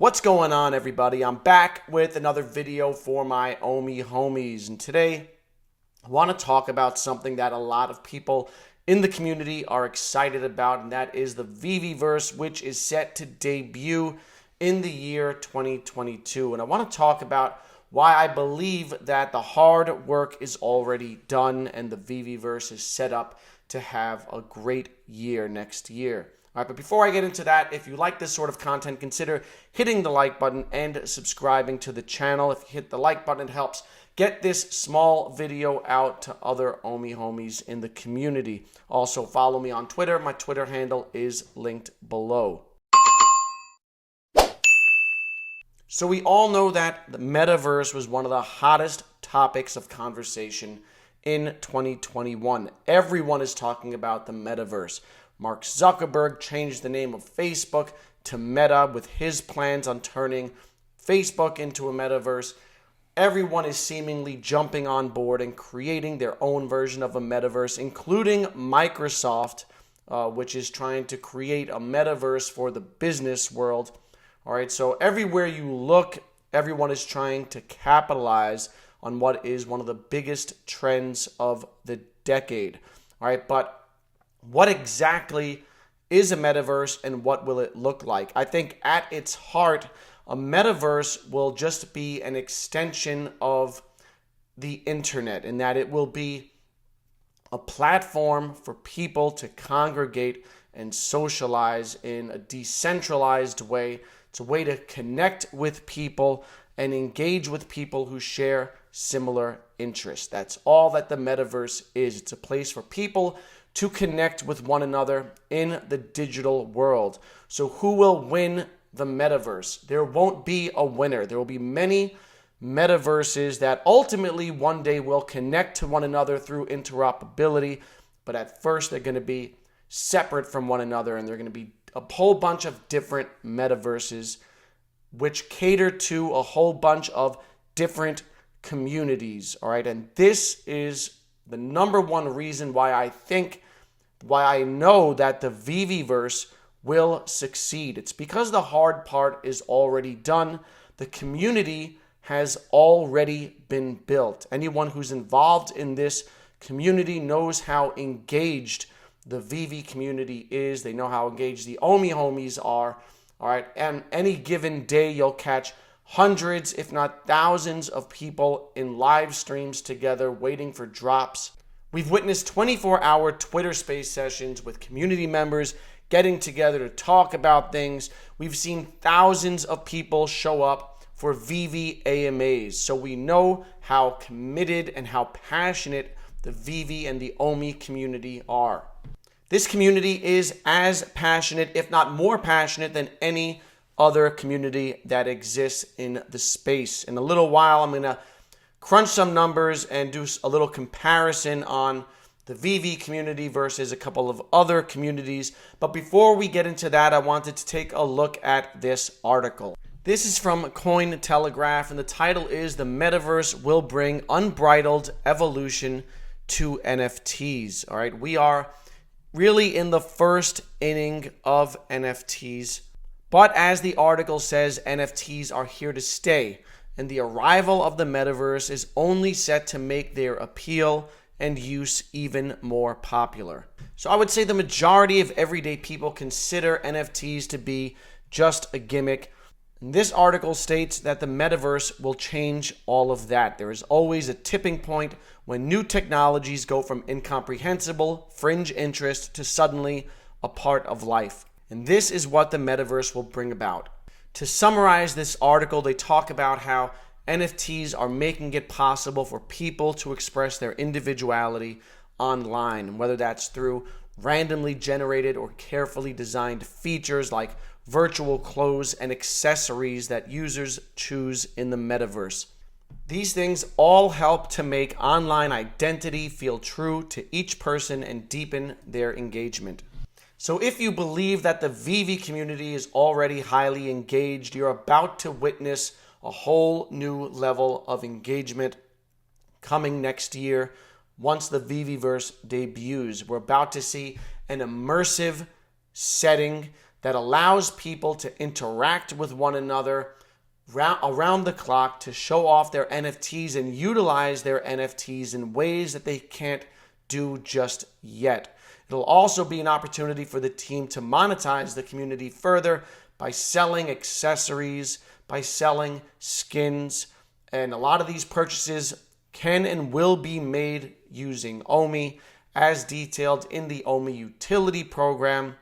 What's going on, everybody? I'm back with another video for my Omi homies, and today I want to talk about something that a lot of people in the community are excited about, and that is the Veveverse, which is set to debut in the year 2022. And I want to talk about why I believe that the hard work is already done and the Veveverse is set up to have a great year next year. All right, but before I get into that, if you like this sort of content, consider hitting the like button and subscribing to the channel. If you hit the like button, it helps get this small video out to other Omi homies in the community. Also, follow me on Twitter. My Twitter handle is linked below. So we all know that the Metaverse was one of the hottest topics of conversation in 2021. Everyone is talking about the Metaverse. Mark Zuckerberg changed the name of Facebook to Meta with his plans on turning Facebook into a Metaverse. Everyone is seemingly jumping on board and creating their own version of a Metaverse, including Microsoft, which is trying to create a Metaverse for the business world. All right, so everywhere you look, everyone is trying to capitalize on what is one of the biggest trends of the decade. All right, but what exactly is a metaverse and what will it look like? I think at its heart, a metaverse will just be an extension of the internet, in that it will be a platform for people to congregate and socialize in a decentralized way. It's a way to connect with people and engage with people who share similar interests. That's all that the metaverse is. It's a place for people to connect with one another in the digital world. So who will win the metaverse? There won't be a winner. There will be many metaverses that ultimately one day will connect to one another through interoperability, but at first they're going to be separate from one another, and they're going to be a whole bunch of different metaverses which cater to a whole bunch of different communities. All right, and this is the number one reason why I know that the Veveverse will succeed. It's because the hard part is already done. The community has already been built. Anyone who's involved in this community knows how engaged the Veve community is. They know how engaged the Omi homies are. All right, and any given day you'll catch hundreds, if not thousands, of people in live streams together waiting for drops. We've witnessed 24-hour Twitter Space sessions with community members getting together to talk about things. We've seen thousands of people show up for Veve AMAs. So we know how committed and how passionate the Veve and the Omi community are. This community is as passionate, if not more passionate, than any other community that exists in the space. In a little while, I'm going to crunch some numbers and do a little comparison on the Veve community versus a couple of other communities. But before we get into that, I wanted to take a look at this article. This is from Cointelegraph, and the title is "The Metaverse Will Bring Unbridled Evolution to NFTs." All right, we are really in the first inning of NFTs. But as the article says, NFTs are here to stay, and the arrival of the metaverse is only set to make their appeal and use even more popular. So I would say the majority of everyday people consider NFTs to be just a gimmick. And this article states that the metaverse will change all of that. There is always a tipping point when new technologies go from incomprehensible fringe interest to suddenly a part of life. And this is what the metaverse will bring about. To summarize this article, they talk about how NFTs are making it possible for people to express their individuality online, whether that's through randomly generated or carefully designed features like virtual clothes and accessories that users choose in the metaverse. These things all help to make online identity feel true to each person and deepen their engagement. So if you believe that the Veve community is already highly engaged, you're about to witness a whole new level of engagement coming next year once the Veveverse debuts. We're about to see an immersive setting that allows people to interact with one another around the clock to show off their NFTs and utilize their NFTs in ways that they can't do just yet. It'll also be an opportunity for the team to monetize the community further by selling accessories, by selling skins, and a lot of these purchases can and will be made using Omi as detailed in the Omi utility program,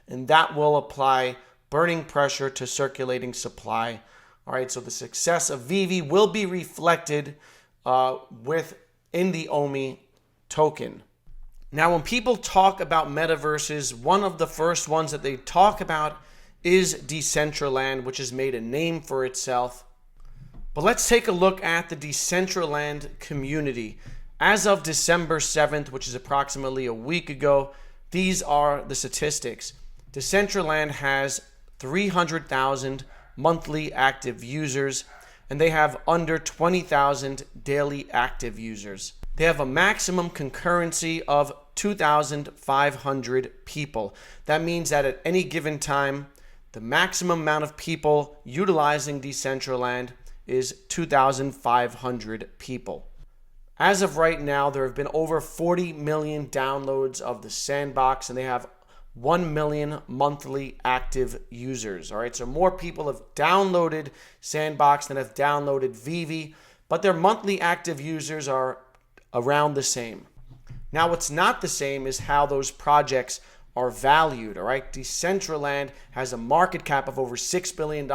and that will apply burning pressure to circulating supply. All right, so the success of Veve will be reflected in the Omi token. Now, when people talk about metaverses, one of the first ones that they talk about is Decentraland, which has made a name for itself. But let's take a look at the Decentraland community. As of December 7th, which is approximately a week ago, these are the statistics. Decentraland has 300,000 monthly active users, and they have under 20,000 daily active users. They have a maximum concurrency of 2,500 people. That means that at any given time, the maximum amount of people utilizing Decentraland is 2,500 people. As of right now, there have been over 40 million downloads of the sandbox, and they have 1 million monthly active users. All right, so more people have downloaded Sandbox than have downloaded Veve, but their monthly active users are around the same. Now, what's not the same is how those projects are valued. All right, Decentraland has a market cap of over $6 billion,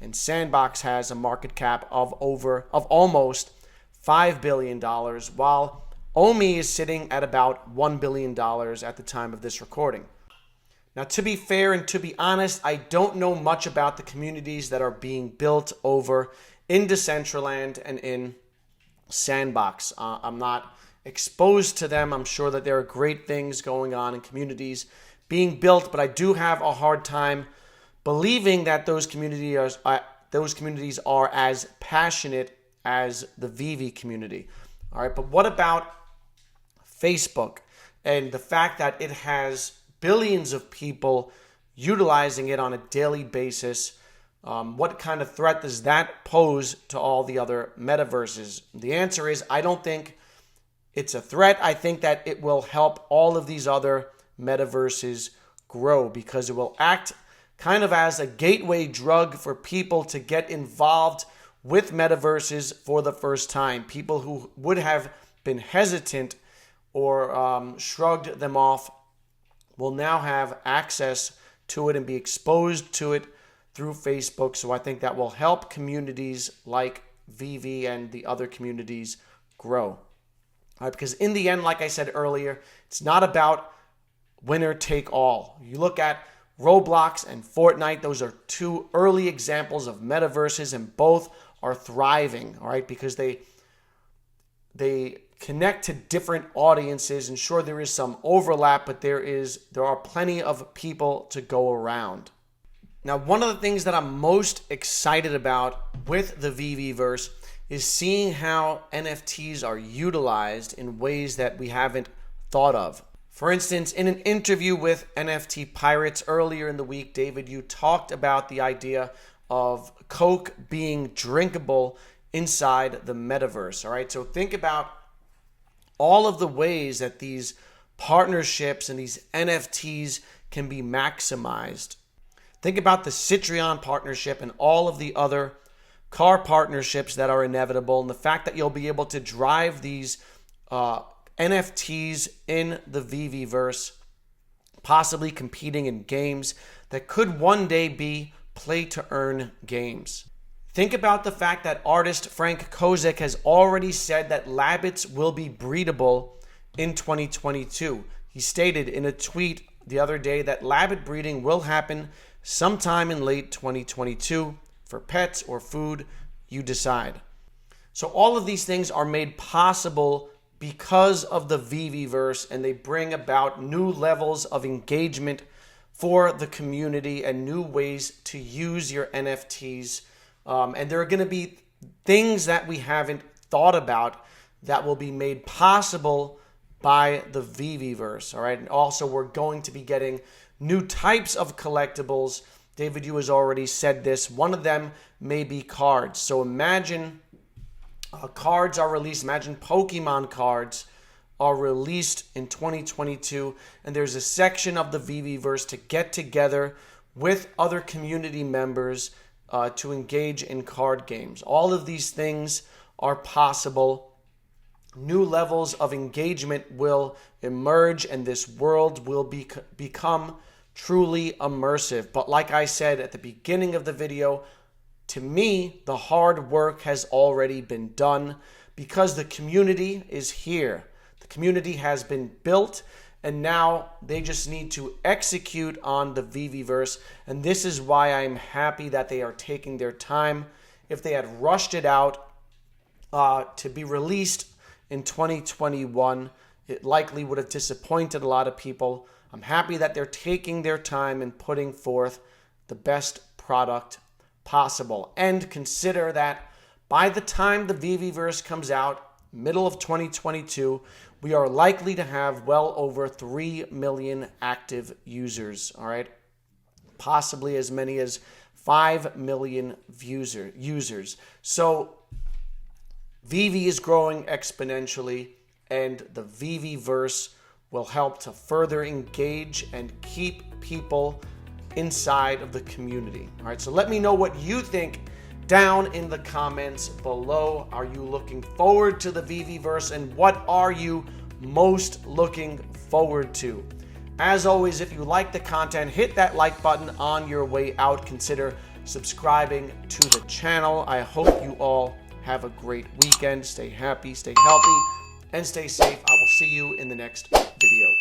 and Sandbox has a market cap of almost $5 billion, while Omi is sitting at about $1 billion at the time of this recording. Now, to be fair and to be honest, I don't know much about the communities that are being built over in Decentraland and in Sandbox. I'm not exposed to them. I'm sure that there are great things going on in communities being built, but I do have a hard time believing that those communities are as passionate as the Veve community. All right, but what about Facebook and the fact that it has billions of people utilizing it on a daily basis? What kind of threat does that pose to all the other metaverses? The answer is I don't think it's a threat. I think that it will help all of these other metaverses grow because it will act kind of as a gateway drug for people to get involved with metaverses for the first time. People who would have been hesitant or shrugged them off will now have access to it and be exposed to it through Facebook. So I think that will help communities like Veve and the other communities grow. All right, because in the end, like I said earlier, it's not about winner take all. You look at Roblox and Fortnite, those are two early examples of metaverses, and both are thriving, all right, because they connect to different audiences, and sure, there is some overlap, but there are plenty of people to go around. Now, one of the things that I'm most excited about with the Veveverse is seeing how NFTs are utilized in ways that we haven't thought of. For instance, in an interview with NFT Pirates earlier in the week, David, you talked about the idea of Coke being drinkable inside the metaverse. All right, so think about all of the ways that these partnerships and these NFTs can be maximized. Think about the Citrion partnership and all of the other car partnerships that are inevitable, and the fact that you'll be able to drive these NFTs in the Veveverse, possibly competing in games that could one day be play-to-earn games. Think about the fact that artist Frank Kozik has already said that Labbits will be breedable in 2022. He stated in a tweet the other day that Labbit breeding will happen sometime in late 2022 for pets or food, you decide. So all of these things are made possible because of the Veveverse, and they bring about new levels of engagement for the community and new ways to use your NFTs. And there are going to be things that we haven't thought about that will be made possible by the Veveverse. All right. And also, we're going to be getting New types of collectibles. David, you has already said this. One of them may be cards. So imagine cards are released. Imagine Pokemon cards are released in 2022, and there's a section of the Veveverse to get together with other community members to engage in card games. All of these things are possible. New levels of engagement will emerge, and this world will become truly immersive. But like I said at the beginning of the video, to me, the hard work has already been done because the community is here. The community has been built, and now they just need to execute on the Veveverse. And this is why I'm happy that they are taking their time. If they had rushed it out to be released in 2021, it likely would have disappointed a lot of people. I'm happy that they're taking their time and putting forth the best product possible. And consider that by the time the Veveverse comes out, middle of 2022, we are likely to have well over 3 million active users, all right? Possibly as many as 5 million users. So Veve is growing exponentially, and the Veveverse will help to further engage and keep people inside of the community. All right, so let me know what you think down in the comments below. Are you looking forward to the Veveverse, and what are you most looking forward to? As always, if you like the content, hit that like button on your way out. Consider subscribing to the channel. I hope you all have a great weekend. Stay happy, stay healthy, and stay safe. I will see you in the next video.